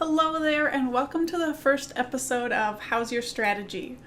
Hello there, and welcome to the first episode of How's Your Strategy?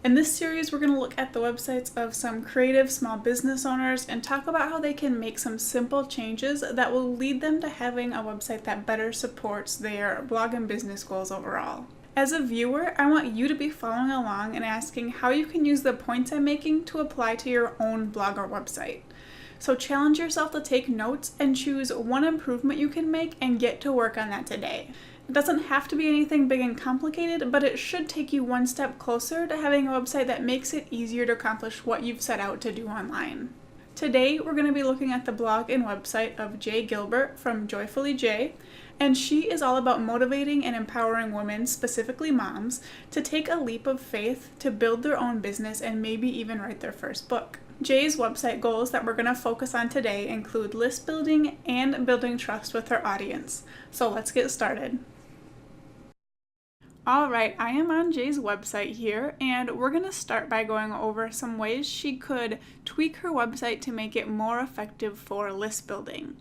In this series, we're going to look at the websites of some creative small business owners and talk about how they can make some simple changes that will lead them to having a website that better supports their blog and business goals overall. As a viewer, I want you to be following along and asking how you can use the points I'm making to apply to your own blog or website. So challenge yourself to take notes and choose one improvement you can make and get to work on that today. It doesn't have to be anything big and complicated, but it should take you one step closer to having a website that makes it easier to accomplish what you've set out to do online. Today, we're going to be looking at the blog and website of Jay Gilbert from Joyfully Jay, and she is all about motivating and empowering women, specifically moms, to take a leap of faith to build their own business and maybe even write their first book. Jay's website goals that we're going to focus on today include list building and building trust with her audience. So let's get started. Alright, I am on Jay's website here, and we're going to start by going over some ways she could tweak her website to make it more effective for list building.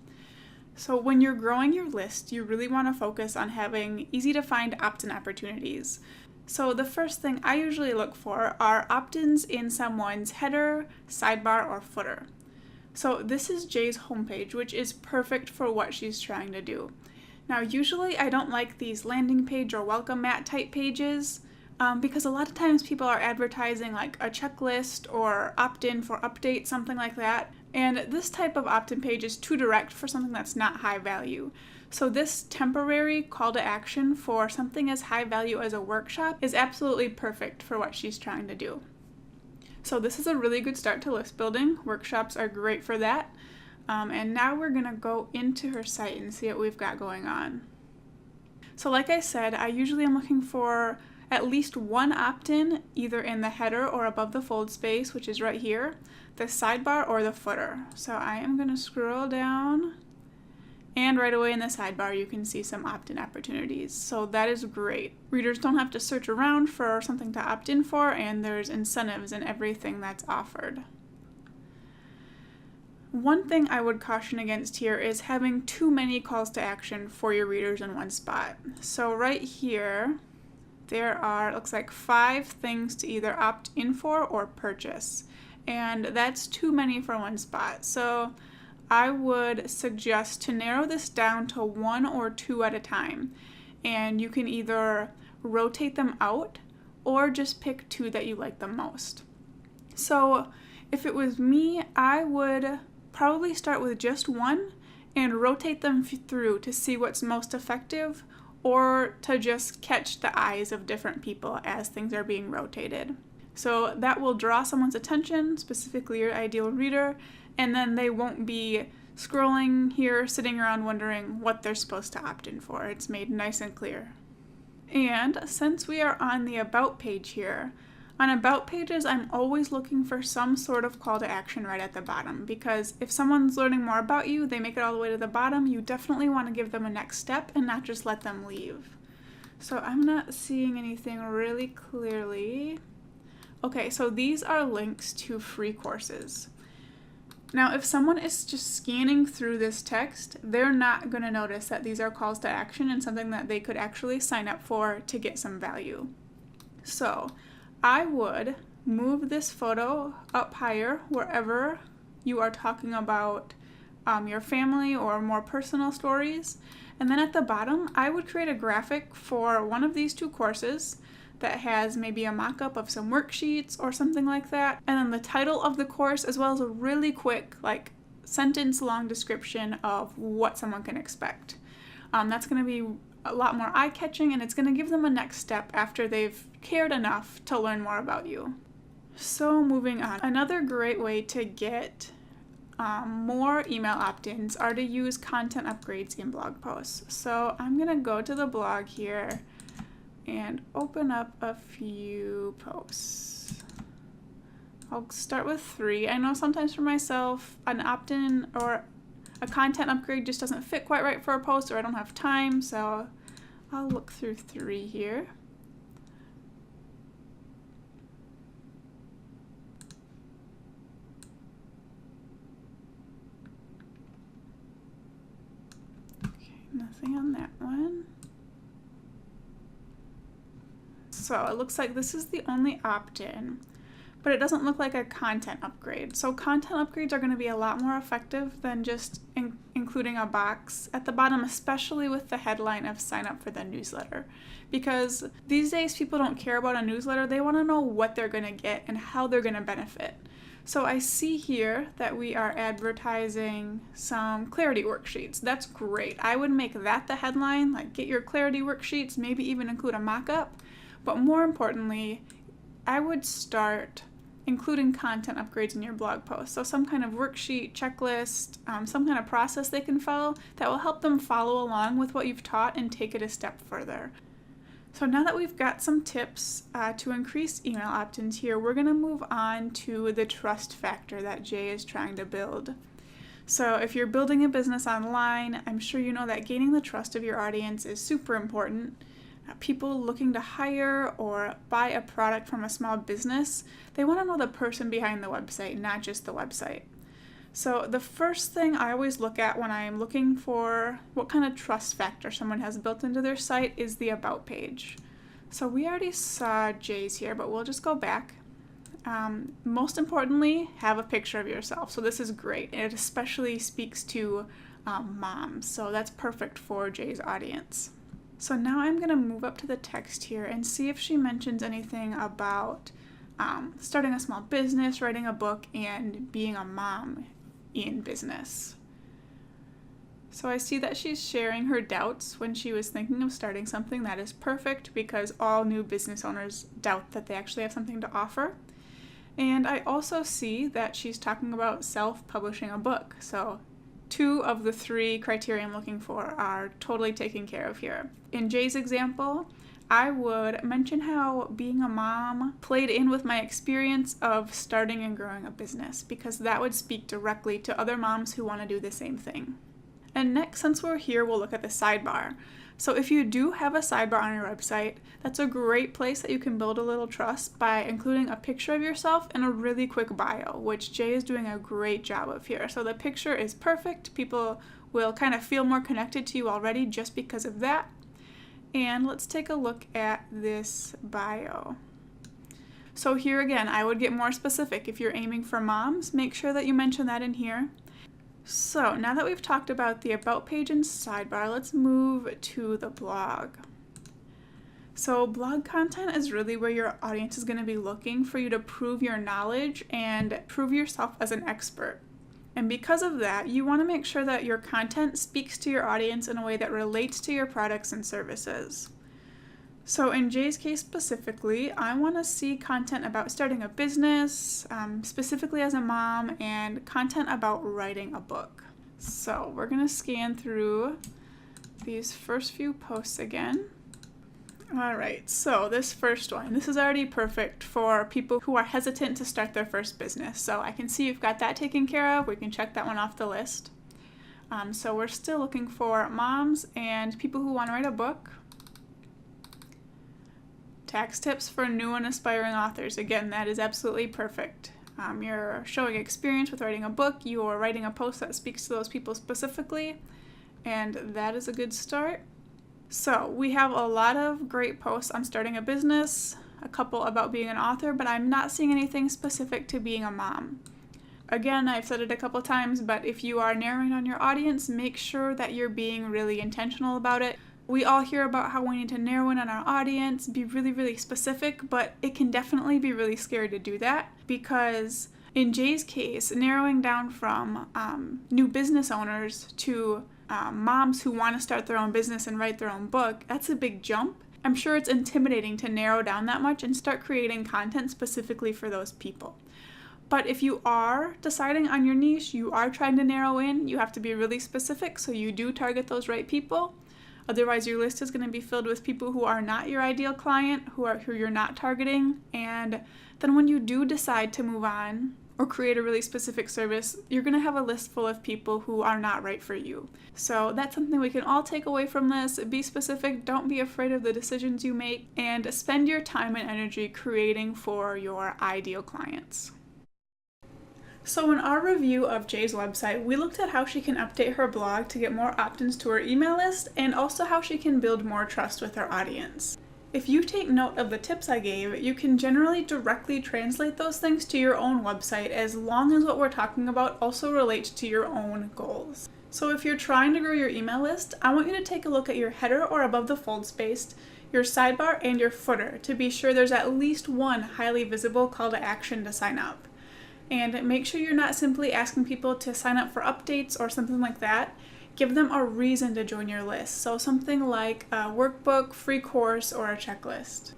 So when you're growing your list, you really want to focus on having easy to find opt-in opportunities. So the first thing I usually look for are opt-ins in someone's header, sidebar, or footer. So this is Jay's homepage, which is perfect for what she's trying to do. Now, usually I don't like these landing page or welcome mat type pages because a lot of times people are advertising like a checklist or opt-in for update, something like that. And this type of opt-in page is too direct for something that's not high value. So this temporary call to action for something as high value as a workshop is absolutely perfect for what she's trying to do. So this is a really good start to list building. Workshops are great for that. And now we're going to go into her site and see what we've got going on. So like I said, I usually am looking for at least one opt-in, either in the header or above the fold space, which is right here, the sidebar or the footer. So I am going to scroll down, and right away in the sidebar you can see some opt-in opportunities. So that is great. Readers don't have to search around for something to opt in for, and there's incentives in everything that's offered. One thing I would caution against here is having too many calls to action for your readers in one spot. So right here, there are, it looks like 5 things to either opt in for or purchase. And that's too many for one spot. So I would suggest to narrow this down to 1 or 2 at a time. And you can either rotate them out or just pick 2 that you like the most. So if it was me, I would probably start with just 1 and rotate them through to see what's most effective, or to just catch the eyes of different people as things are being rotated. So that will draw someone's attention, specifically your ideal reader, and then they won't be scrolling here, sitting around wondering what they're supposed to opt in for. It's made nice and clear. And since we are on the About page here, on About pages, I'm always looking for some sort of call to action right at the bottom, because if someone's learning more about you, they make it all the way to the bottom, you definitely want to give them a next step and not just let them leave. So I'm not seeing anything really clearly. Okay, so these are links to free courses. Now, if someone is just scanning through this text, they're not going to notice that these are calls to action and something that they could actually sign up for to get some value. So I would move this photo up higher wherever you are talking about your family or more personal stories. And then at the bottom, I would create a graphic for one of these 2 courses that has maybe a mock-up of some worksheets or something like that. And then the title of the course, as well as a really quick, like, sentence-long description of what someone can expect. That's going to be a lot more eye-catching, and it's going to give them a next step after they've cared enough to learn more about you. So moving on, another great way to get more email opt-ins are to use content upgrades in blog posts. So I'm going to go to the blog here and open up a few posts. I'll start with 3. I know sometimes for myself, an opt-in or a content upgrade just doesn't fit quite right for a post, or I don't have time, so I'll look through 3 here. Okay, nothing on that one. So it looks like this is the only opt-in, but it doesn't look like a content upgrade. So content upgrades are going to be a lot more effective than just including a box at the bottom, especially with the headline of sign up for the newsletter. Because these days people don't care about a newsletter, they want to know what they're going to get and how they're going to benefit. So I see here that we are advertising some clarity worksheets. That's great. I would make that the headline, like get your clarity worksheets, maybe even include a mock-up. But more importantly, I would start including content upgrades in your blog post. So some kind of worksheet, checklist, some kind of process they can follow that will help them follow along with what you've taught and take it a step further. So now that we've got some tips to increase email opt-ins here, we're going to move on to the trust factor that Jay is trying to build. So if you're building a business online, I'm sure you know that gaining the trust of your audience is super important. People looking to hire or buy a product from a small business, they want to know the person behind the website, not just the website. So the first thing I always look at when I'm looking for what kind of trust factor someone has built into their site is the About page. So we already saw Jay's here, but we'll just go back. Most importantly, have a picture of yourself. So this is great. It especially speaks to moms, so that's perfect for Jay's audience. So now I'm going to move up to the text here and see if she mentions anything about starting a small business, writing a book, and being a mom in business. So I see that she's sharing her doubts when she was thinking of starting something. That is perfect because all new business owners doubt that they actually have something to offer. And I also see that she's talking about self-publishing a book. So 2 of the 3 criteria I'm looking for are totally taken care of here. In Jay's example, I would mention how being a mom played in with my experience of starting and growing a business, because that would speak directly to other moms who want to do the same thing. And next, since we're here, we'll look at the sidebar. So if you do have a sidebar on your website, that's a great place that you can build a little trust by including a picture of yourself and a really quick bio, which Jay is doing a great job of here. So the picture is perfect. People will kind of feel more connected to you already just because of that. And let's take a look at this bio. So here again, I would get more specific. If you're aiming for moms, make sure that you mention that in here. So now that we've talked about the About page and sidebar, let's move to the blog. So blog content is really where your audience is going to be looking for you to prove your knowledge and prove yourself as an expert. And because of that, you want to make sure that your content speaks to your audience in a way that relates to your products and services. So in Jay's case specifically, I want to see content about starting a business, specifically as a mom, and content about writing a book. So we're going to scan through these first few posts again. All right, so this first one, this is already perfect for people who are hesitant to start their first business. So I can see you've got that taken care of. We can check that one off the list. So we're still looking for moms and people who want to write a book. Tax tips for new and aspiring authors. Again, that is absolutely perfect. You're showing experience with writing a book. You're writing a post that speaks to those people specifically, and that is a good start. So we have a lot of great posts on starting a business, a couple about being an author, but I'm not seeing anything specific to being a mom. Again, I've said it a couple times, but if you are narrowing on your audience, make sure that you're being really intentional about it. We all hear about how we need to narrow in on our audience, be really, really specific, but it can definitely be really scary to do that because in Jay's case, narrowing down from new business owners to moms who want to start their own business and write their own book, that's a big jump. I'm sure it's intimidating to narrow down that much and start creating content specifically for those people. But if you are deciding on your niche, you are trying to narrow in, you have to be really specific so you do target those right people. Otherwise, your list is going to be filled with people who are not your ideal client, who you're not targeting. And then when you do decide to move on or create a really specific service, you're going to have a list full of people who are not right for you. So that's something we can all take away from this. Be specific, don't be afraid of the decisions you make, and spend your time and energy creating for your ideal clients. So in our review of Jay's website, we looked at how she can update her blog to get more opt-ins to her email list and also how she can build more trust with her audience. If you take note of the tips I gave, you can generally directly translate those things to your own website as long as what we're talking about also relates to your own goals. So if you're trying to grow your email list, I want you to take a look at your header or above the fold space, your sidebar, and your footer to be sure there's at least one highly visible call to action to sign up. And make sure you're not simply asking people to sign up for updates or something like that. Give them a reason to join your list, so something like a workbook, free course, or a checklist.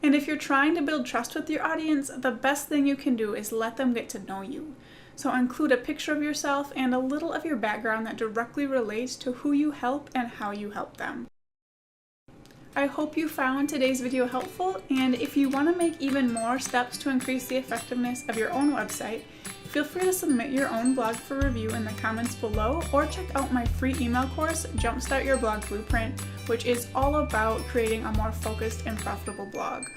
And if you're trying to build trust with your audience, the best thing you can do is let them get to know you. So include a picture of yourself and a little of your background that directly relates to who you help and how you help them. I hope you found today's video helpful, and if you want to make even more steps to increase the effectiveness of your own website, feel free to submit your own blog for review in the comments below, or check out my free email course, Jumpstart Your Blog Blueprint, which is all about creating a more focused and profitable blog.